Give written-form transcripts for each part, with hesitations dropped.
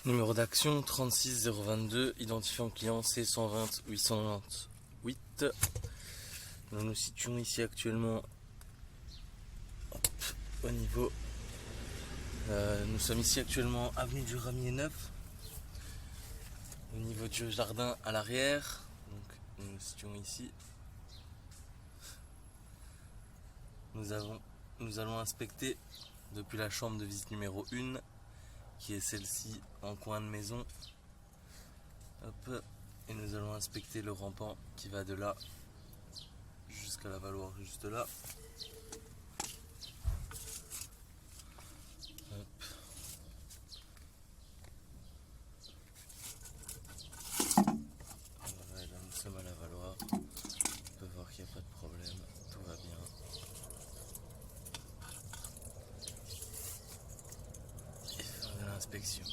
Numéro d'action 36022, identifiant client C120 898. Nous nous situons ici actuellement au niveau. Nous sommes ici actuellement avenue du Ramier 9, au niveau du jardin à l'arrière. Donc nous nous situons ici. Nous allons inspecter depuis la chambre de visite numéro 1, qui est celle-ci en coin de maison. Hop. Et nous allons inspecter le rampant qui va de là jusqu'à la valoir juste là. Hop. Voilà, là nous sommes à la valoir. On peut voir qu'il n'y a pas de problème, tout va bien. Et fin de l'inspection.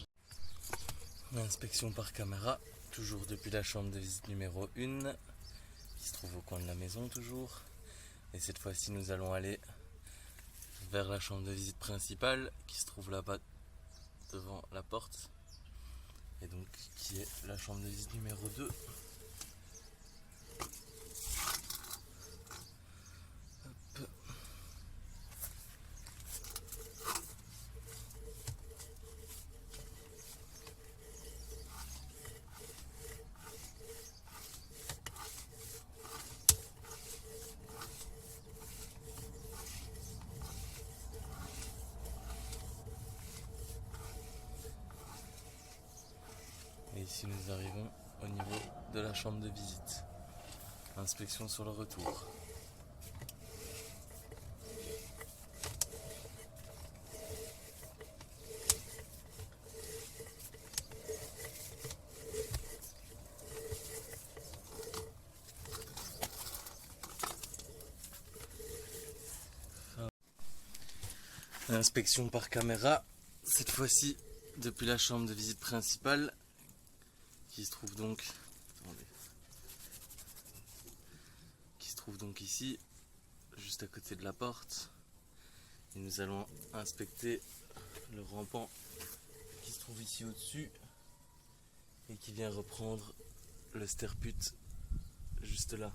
L'inspection par caméra, toujours depuis la chambre de visite numéro 1, qui se trouve au coin de la maison toujours. Et cette fois-ci nous allons aller vers la chambre de visite principale, qui se trouve là-bas devant la porte. Et donc qui est la chambre de visite numéro 2. Hop. Et ici nous arrivons au niveau de la chambre de visite. Inspection sur le retour. Inspection par caméra, cette fois-ci depuis la chambre de visite principale, qui se trouve donc, ici, juste à côté de la porte. Et nous allons inspecter le rampant qui se trouve ici au-dessus et qui vient reprendre le sterput juste là.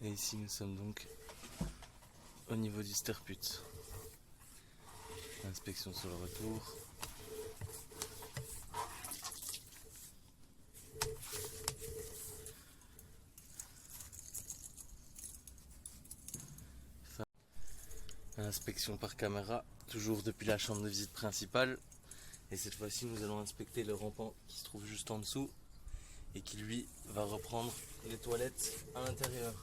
Et ici nous sommes donc au niveau du sterput. Inspection sur le retour. Inspection par caméra, toujours depuis la chambre de visite principale. Et cette fois-ci nous allons inspecter le rampant qui se trouve juste en dessous et qui lui va reprendre les toilettes à l'intérieur.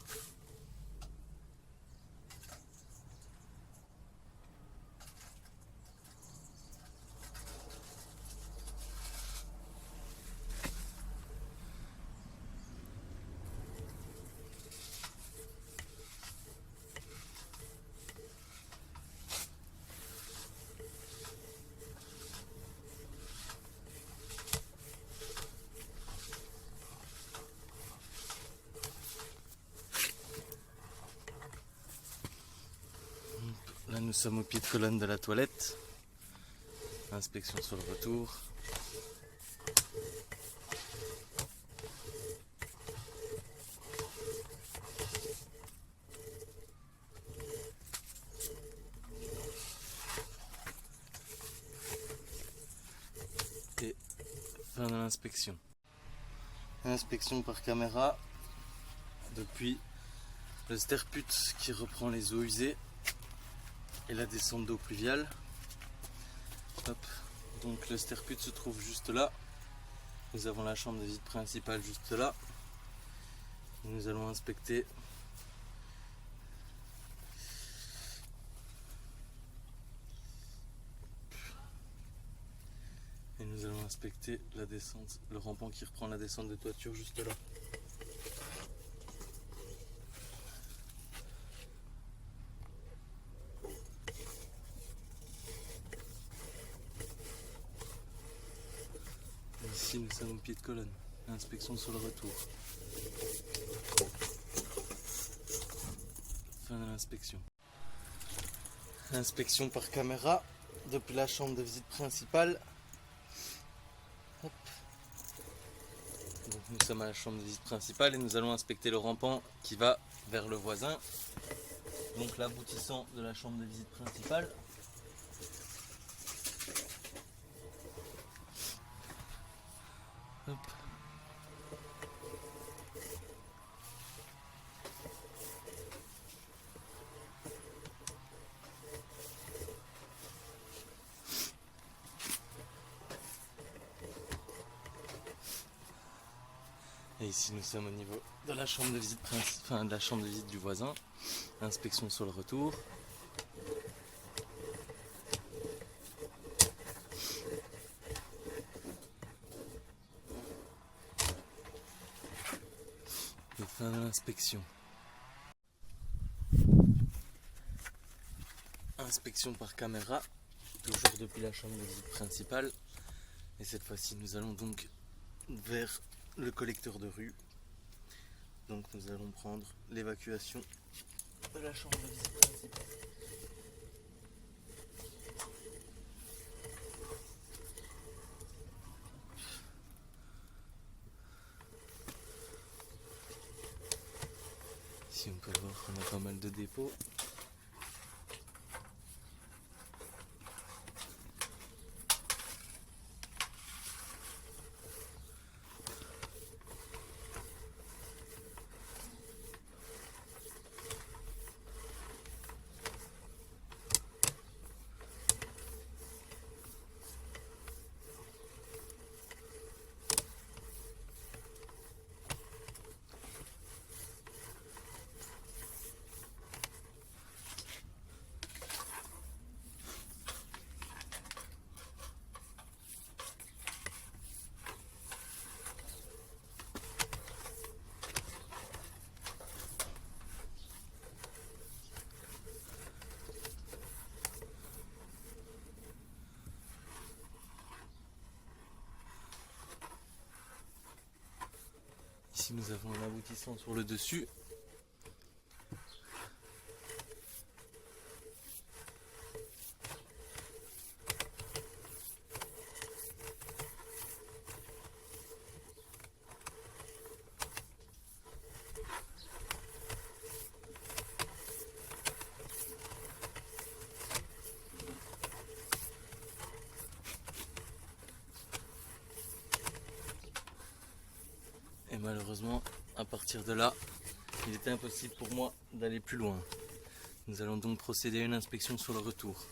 Là nous sommes au pied de colonne de la toilette. Inspection sur le retour. Et fin de l'inspection. Inspection par caméra depuis le sterput qui reprend les eaux usées et la descente d'eau pluviale. Hop. Donc le sterput se trouve juste là. Nous avons la chambre de visite principale juste là. Et nous allons inspecter la descente, le rampant qui reprend la descente de toiture juste là. Ici nous sommes au pied de colonne. Inspection sur le retour. Fin de l'inspection. Inspection par caméra depuis la chambre de visite principale. Hop. Donc nous sommes à la chambre de visite principale et nous allons inspecter le rampant qui va vers le voisin. Donc l'aboutissant de la chambre de visite principale. Hop. Et ici nous sommes au niveau de la chambre de visite de la chambre de visite du voisin. Inspection sur le retour. Et fin de l'inspection. Inspection par caméra, toujours depuis la chambre de visite principale. Et cette fois-ci nous allons donc vers le collecteur de rue. Donc nous allons prendre l'évacuation de la chambre de visite principale. Ici on peut voir qu'on a pas mal de dépôts. Ici nous avons un aboutissant sur le dessus. Et malheureusement, à partir de là, il était impossible pour moi d'aller plus loin. Nous allons donc procéder à une inspection sur le retour.